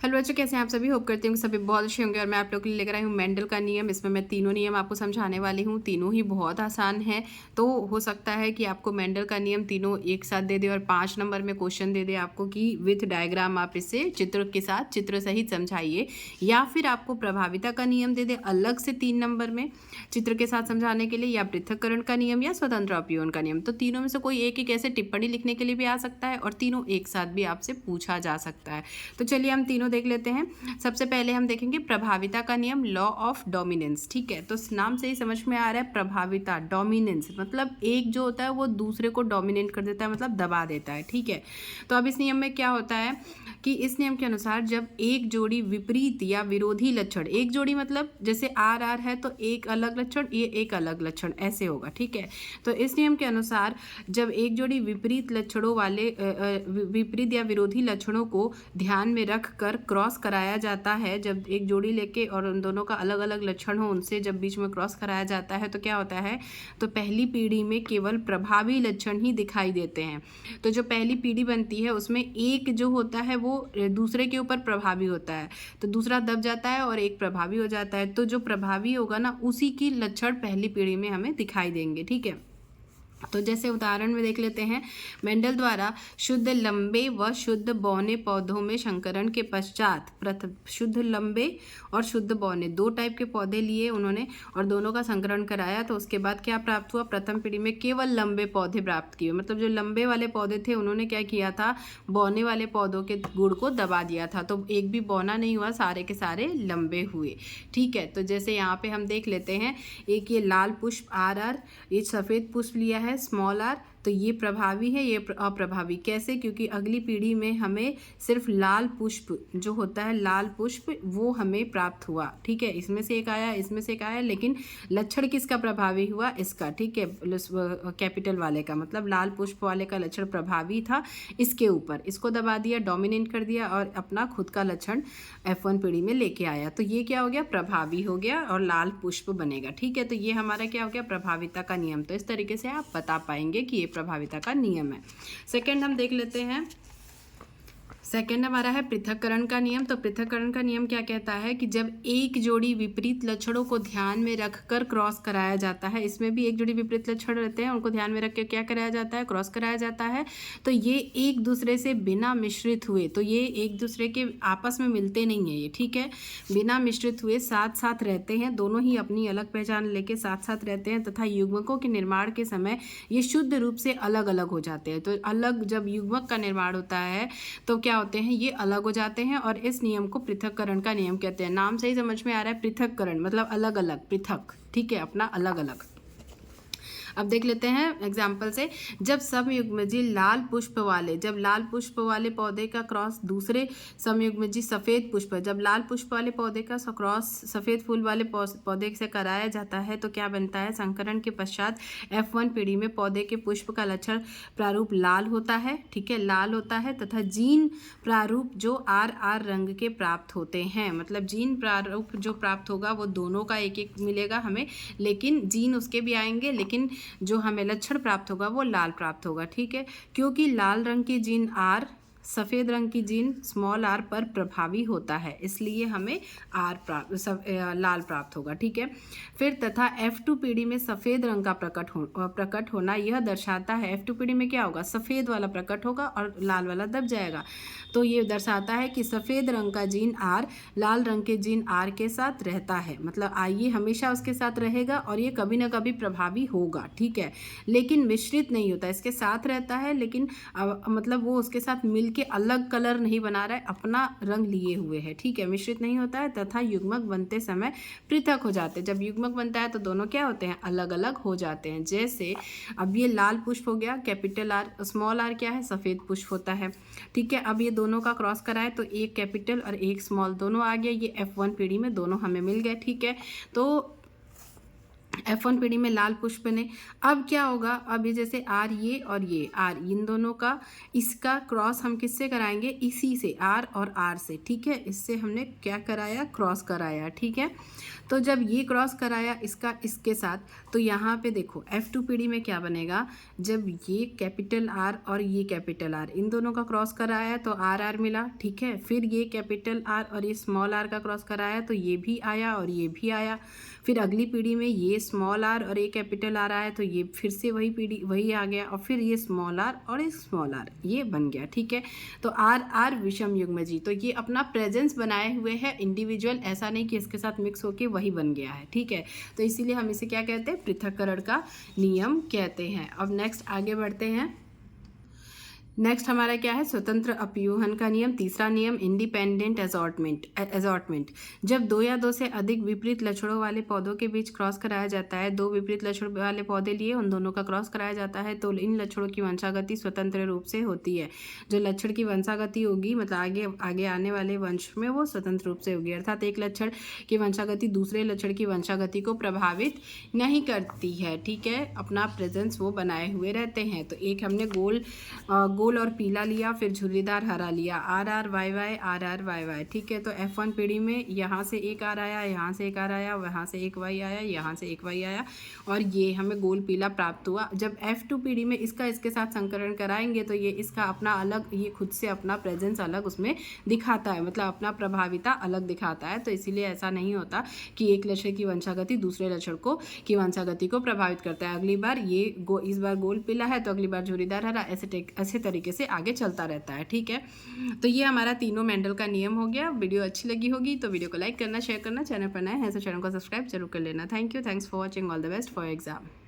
Hello बच्चों, कैसे हैं आप सभी। होप करती हूँ कि सभी बहुत अच्छे होंगे। और मैं आप लोगों के लिए लेकर आई हूँ मेंडल का नियम। इसमें मैं तीनों नियम आपको समझाने वाली हूँ। तीनों ही बहुत आसान है। तो हो सकता है कि आपको मेंडल का नियम तीनों एक साथ दे दे और 5 नंबर में क्वेश्चन दे दे आपको कि विथ डायग्राम आप इसे चित्र के साथ चित्र सहित समझाइए, या फिर आपको प्रभाविता का नियम दे दे अलग से 3 नंबर में चित्र के साथ समझाने के लिए, या पृथक्करण का नियम या स्वतंत्र अपयूहन का नियम। तो तीनों में से कोई एक ऐसे टिप्पणी लिखने के लिए भी आ सकता है और तीनों एक साथ भी आपसे पूछा जा सकता है। तो चलिए हम तीनों देख लेते हैं। सबसे पहले हम देखेंगे प्रभाविता का नियम, लॉ ऑफ डोमिनेंस। ठीक है, तो नाम से ही समझ में आ रहा है प्रभाविता, डोमिनेंस मतलब एक जो होता है वो दूसरे को डोमिनेट कर देता है, मतलब दबा देता है। ठीक है, तो अब इस नियम में क्या होता है कि इस नियम के अनुसार जब एक जोड़ी विपरीत या विरोधी लक्षण, एक जोड़ी मतलब जैसे आर आर है तो एक अलग लक्षण, ये एक अलग लक्षण, ऐसे होगा। ठीक है, तो इस नियम के अनुसार जब एक जोड़ी विपरीत लक्षणों वाले विपरीत या विरोधी लक्षणों को ध्यान में रख कर क्रॉस कराया जाता है, जब एक जोड़ी लेके और उन दोनों का अलग अलग लक्षण हो, उनसे जब बीच में क्रॉस कराया जाता है तो क्या होता है, तो पहली पीढ़ी में केवल प्रभावी लक्षण ही दिखाई देते हैं। तो जो पहली पीढ़ी बनती है उसमें एक जो होता है वो दूसरे के ऊपर प्रभावी होता है, तो दूसरा दब जाता है और एक प्रभावी हो जाता है। तो जो प्रभावी होगा ना, उसी की लक्षण पहली पीढ़ी में हमें दिखाई देंगे। ठीक है, तो जैसे उदाहरण में देख लेते हैं, मेंडल द्वारा शुद्ध लंबे व शुद्ध बौने पौधों में संकरण के पश्चात प्रथम शुद्ध लंबे और शुद्ध बौने दो टाइप के पौधे लिए उन्होंने और दोनों का संकरण कराया। तो उसके बाद क्या प्राप्त हुआ, प्रथम पीढ़ी में केवल लंबे पौधे प्राप्त किए। मतलब जो लंबे वाले पौधे थे उन्होंने क्या किया था, बौने वाले पौधों के गुण को दबा दिया था, तो एक भी बौना नहीं हुआ, सारे के सारे लंबे हुए। ठीक है, तो जैसे यहाँ पे हम देख लेते हैं, एक ये लाल पुष्प आर आर, ये सफ़ेद पुष्प लिया है स्मॉल आर, तो ये प्रभावी है, ये अप्रभावी। कैसे, क्योंकि अगली पीढ़ी में हमें सिर्फ लाल पुष्प जो होता है, लाल पुष्प वो हमें प्राप्त हुआ। ठीक है, इसमें से एक आया, इसमें से एक आया, लेकिन लक्षण किसका प्रभावी हुआ, इसका। ठीक है, कैपिटल वाले का, मतलब लाल पुष्प वाले का लक्षण प्रभावी था, इसके ऊपर इसको दबा दिया, डोमिनेट कर दिया और अपना खुद का लक्षण F1 पीढ़ी में लेके आया। तो ये क्या हो गया, प्रभावी हो गया और लाल पुष्प बनेगा। ठीक है, तो ये हमारा क्या हो गया, प्रभाविता का नियम। तो इस तरीके से आप बता पाएंगे कि ये प्रभाविता का नियम है। सेकंड हम देख लेते हैं, सेकेंड हमारा है पृथक्करण का नियम। तो पृथक्करण का नियम क्या कहता है कि जब एक जोड़ी विपरीत लक्षणों को ध्यान में रखकर क्रॉस कराया जाता है, इसमें भी एक जोड़ी विपरीत लक्षण रहते हैं, उनको ध्यान में रख के क्या कराया जाता है, क्रॉस कराया जाता है। तो ये एक दूसरे से बिना मिश्रित हुए, तो ये एक दूसरे के आपस में मिलते नहीं है ये। ठीक है, बिना मिश्रित हुए साथ साथ रहते हैं, दोनों ही अपनी अलग पहचान लेके साथ साथ रहते हैं, तथा युग्मकों के निर्माण के समय ये शुद्ध रूप से अलग अलग हो जाते हैं। तो अलग जब युग्मक का निर्माण होता है तो क्या होते हैं, ये अलग हो जाते हैं, और इस नियम को पृथक्करण का नियम कहते हैं। नाम से ही समझ में आ रहा है, पृथक्करण मतलब अलग अलग, पृथक। ठीक है, अपना अलग अलग। अब देख लेते हैं एग्जाम्पल से, जब समयुग्मजी लाल पुष्प वाले, जब लाल पुष्प वाले पौधे का क्रॉस दूसरे समयुग्मजी सफ़ेद पुष्प, जब लाल पुष्प वाले पौधे का क्रॉस सफ़ेद फूल वाले पौधे से कराया जाता है तो क्या बनता है, संकरण के पश्चात F1 पीढ़ी में पौधे के पुष्प का लक्षण प्रारूप लाल होता है। ठीक है, लाल होता है, तथा जीन प्रारूप जो आर आर रंग के प्राप्त होते हैं। मतलब जीन प्रारूप जो प्राप्त होगा वो दोनों का एक एक मिलेगा हमें, लेकिन जीन उसके भी आएंगे, लेकिन जो हमें लक्षण प्राप्त होगा वो लाल प्राप्त होगा। ठीक है, क्योंकि लाल रंग की जीन आर सफ़ेद रंग की जीन स्मॉल आर पर प्रभावी होता है, इसलिए हमें लाल प्राप्त होगा। ठीक है, फिर तथा F2 पीढ़ी में सफ़ेद रंग का प्रकट होना यह दर्शाता है, F2 पीढ़ी में क्या होगा, सफ़ेद वाला प्रकट होगा और लाल वाला दब जाएगा। तो ये दर्शाता है कि सफ़ेद रंग का जीन आर लाल रंग के जीन आर के साथ रहता है, मतलब ये हमेशा उसके साथ रहेगा और ये कभी ना कभी प्रभावी होगा। ठीक है, लेकिन मिश्रित नहीं होता, इसके साथ रहता है, लेकिन मतलब वो उसके साथ मिल के अलग कलर नहीं बना रहा है, अपना रंग लिए हुए है। ठीक है, मिश्रित नहीं होता है, तथा युग्मक बनते समय पृथक हो जाते हैं। जब युग्मक बनता है तो दोनों क्या होते हैं, अलग अलग हो जाते हैं। जैसे अब ये लाल पुष्प हो गया, कैपिटल आर, स्मॉल आर क्या है, सफ़ेद पुष्प होता है। ठीक है, अब ये दोनों का क्रॉस कराए तो एक कैपिटल और एक स्मॉल दोनों आ गया, ये F1 पीढ़ी में दोनों हमें मिल गए। ठीक है, तो F1 पीढ़ी में लाल पुष्प ने। अब क्या होगा, अब ये जैसे आर ये और ये आर, इन दोनों का इसका क्रॉस हम किससे कराएंगे, इसी से आर और आर से, ठीक है। इससे हमने क्या कराया, क्रॉस कराया, ठीक है। तो जब ये क्रॉस कराया इसका इसके साथ, तो यहाँ पे देखो F2 पीढ़ी में क्या बनेगा, जब ये कैपिटल आर और ये कैपिटल आर इन दोनों का क्रॉस कराया तो आर आर मिला, ठीक है। फिर ये कैपिटल आर और ये स्मॉल आर का क्रॉस कराया तो ये भी आया और ये भी आया। फिर अगली पीढ़ी में ये स्मॉल आर और ये कैपिटल आर आया तो ये फिर से वही पीढ़ी वही आ गया, और फिर ये स्मॉल आर और ये स्मॉल आर ये बन गया, ठीक है। तो आर आर विषम युग्म जी, तो ये अपना प्रेजेंस बनाए हुए है इंडिविजुअल, ऐसा नहीं कि इसके साथ मिक्स होके वही बन गया है, ठीक है। तो इसीलिए हम इसे क्या कहते हैं, पृथक्करण का नियम कहते हैं। अब नेक्स्ट आगे बढ़ते हैं। नेक्स्ट हमारा क्या है, स्वतंत्र अपयूहन का नियम। तीसरा नियम इंडिपेंडेंट असॉर्टमेंट। जब दो या दो से अधिक विपरीत लक्षणों वाले पौधों के बीच क्रॉस कराया जाता है, दो विपरीत लक्षण वाले पौधे लिए उन दोनों का क्रॉस कराया जाता है, तो इन लक्षणों की वंशागति स्वतंत्र रूप से होती है। जो लक्षण की वंशागति होगी, मतलब आगे आगे आने वाले वंश में वो स्वतंत्र रूप से होगी, अर्थात एक लक्षण की वंशागति दूसरे लक्षण की वंशागति को प्रभावित नहीं करती है, ठीक है। अपना प्रेजेंस वो बनाए हुए रहते हैं। तो एक हमने गोल और पीला लिया, फिर झुर्रीदार हरा लिया, आर आर वाई वाई, ठीक है। तो F1 पीढ़ी में यहाँ से एक आर आया, यहाँ से एक आर आया, वहाँ से एक वाई आया, यहाँ से एक वाई आया, और ये हमें गोल पीला प्राप्त हुआ। जब F2 पीढ़ी में इसका इसके साथ संकरण कराएंगे तो ये इसका अपना अलग, ये खुद से अपना प्रेजेंस अलग उसमें दिखाता है, मतलब अपना प्रभाविता अलग दिखाता है। तो इसीलिए ऐसा नहीं होता कि एक लक्षण की वंशागति दूसरे लक्षण को की वंशागति को प्रभावित करता है। अगली बार ये इस बार गोल पीला है तो अगली बार झुर्रीदार हरा, ऐसे तरीके से आगे चलता रहता है, ठीक है। तो ये हमारा तीनों मेंडल का नियम हो गया। वीडियो अच्छी लगी होगी तो वीडियो को लाइक करना, शेयर करना, चैनल पर नए हैं तो चैनल को सब्सक्राइब जरूर कर लेना। Thank you, thanks for watching, all the best for exam.